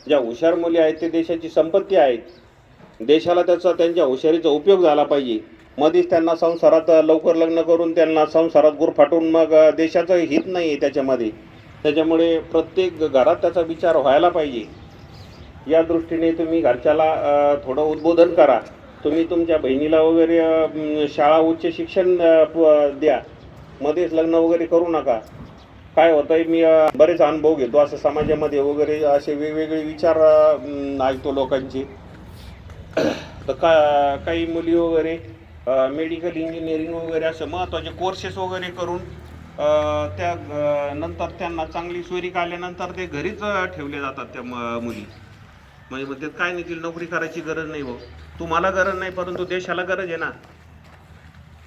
ज्या हुशार मुली आहेत ते देशाची संपत्ती आहेत. देशाला त्यांच्या हुशारीचा उपयोग झाला पाहिजे. मध्येच त्यांना संसारात लवकर लग्न करून त्यांना संसारात गुरफाटून मग देशाचं हित नाही आहे त्याच्यामध्ये. त्याच्यामुळे प्रत्येक घरात त्याचा विचार व्हायला पाहिजे. या दृष्टीने तुम्ही घरच्याला थोडं उद्बोधन करा. तुम्ही तुमच्या बहिणीला वगैरे शाळा उच्च शिक्षण द्या. मध्येच लग्न वगैरे करू नका. काय होतं आहे, मी बरेच अनुभव घेतो असं समाजामध्ये वगैरे असे वेगवेगळे विचार ऐकतो लोकांचे. तर काही मुली वगैरे मेडिकल इंजिनिअरिंग वगैरे असं महत्त्वाचे कोर्सेस वगैरे करून त्या नंतर त्यांना चांगली सोयरीक आल्यानंतर ते घरीच ठेवले जातात त्या मुली. म्हणजे मग त्यात काय नाही, तिला नोकरी करायची गरज नाही. भाऊ तुम्हाला गरज नाही, परंतु देशाला गरज आहे ना.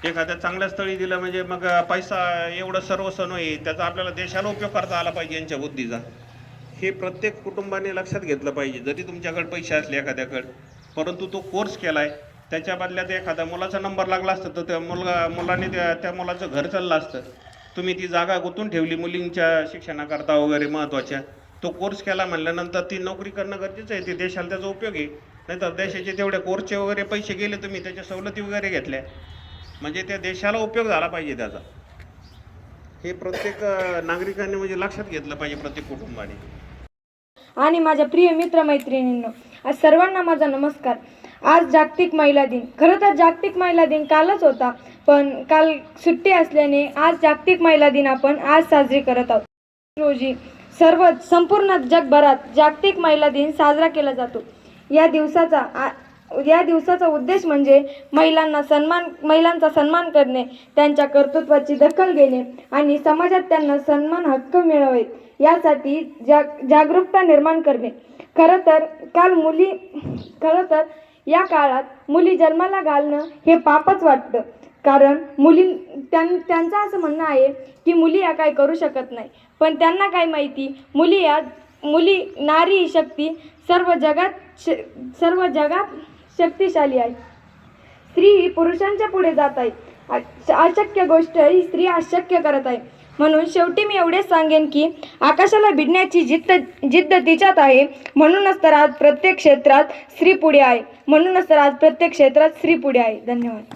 एखाद्या चांगल्या स्थळी दिलं म्हणजे मग पैसा एवढं सर्वस्व नाही, त्याचा आपल्याला देशाला उपयोग करता आला पाहिजे यांच्या बुद्धीचा. हे प्रत्येक कुटुंबाने लक्षात घेतलं पाहिजे. जरी तुमच्याकडे पैसे असले एखाद्याकडे, परंतु तो कोर्स केलाय त्याच्या बदल्यात एखाद्या मुलाचा नंबर लागला असता तर त्या मुलाने त्या मुलाचं घर चाललं असतं. तुम्ही ती जागा गुंतून ठेवली मुलींच्या शिक्षणाकरता वगैरे महत्त्वाच्या. तो कोर्स केला म्हणल्यानंतर ती नोकरी करणं गरजेचं आहे. ते देशाला त्याचा उपयोग आहे. नाहीतर देशाचे तेवढे कोर्सचे वगैरे पैसे गेले, तुम्ही त्याच्या सवलती वगैरे घेतल्या, म्हणजे त्या देशाला उपयोग झाला पाहिजे त्याचा. हे प्रत्येक नागरिकांनी म्हणजे लक्षात घेतलं पाहिजे, प्रत्येक कुटुंबाने. आणि माझ्या प्रिय मित्रमैत्रिणींनो, आज सर्वांना माझा नमस्कार. आज जागतिक महिला दिन. खरं तर जागतिक महिला दिन कालच होता, पण काल सुट्टी असल्याने आज जागतिक महिला दिन आपण आज साजरी करत आहोत. रोजी संपूर्ण जगभरात जागतिक महिला दिन साजरा केला जातो. या दिवसाचा उद्देश म्हणजे महिलांचा सन्मान करणे, त्यांच्या कर्तृत्वाची दखल घेणे आणि समाजात त्यांना सन्मान हक्क मिळावेत यासाठी जागरूकता निर्माण करणे. खरं तर या काळात मुली जन्माला घालणं हे पापच वाटतं. कारण त्यांचं असं म्हणणं आहे की मुली या काय करू शकत नाही. पण त्यांना काय माहिती, मुली नारी शक्ती सर्व जगात शक्तिशाली आहे. स्त्री ही पुरुषांच्या पुढे जात आहे. अशक्य गोष्ट ही स्त्री अशक्य करत आहे. म्हणून शेवटी मी एवढेच सांगेन की आकाशाला भिडण्याची जिद्द तिच्यात आहे. म्हणूनच तर आज प्रत्येक क्षेत्रात स्त्री पुढे आहे. धन्यवाद.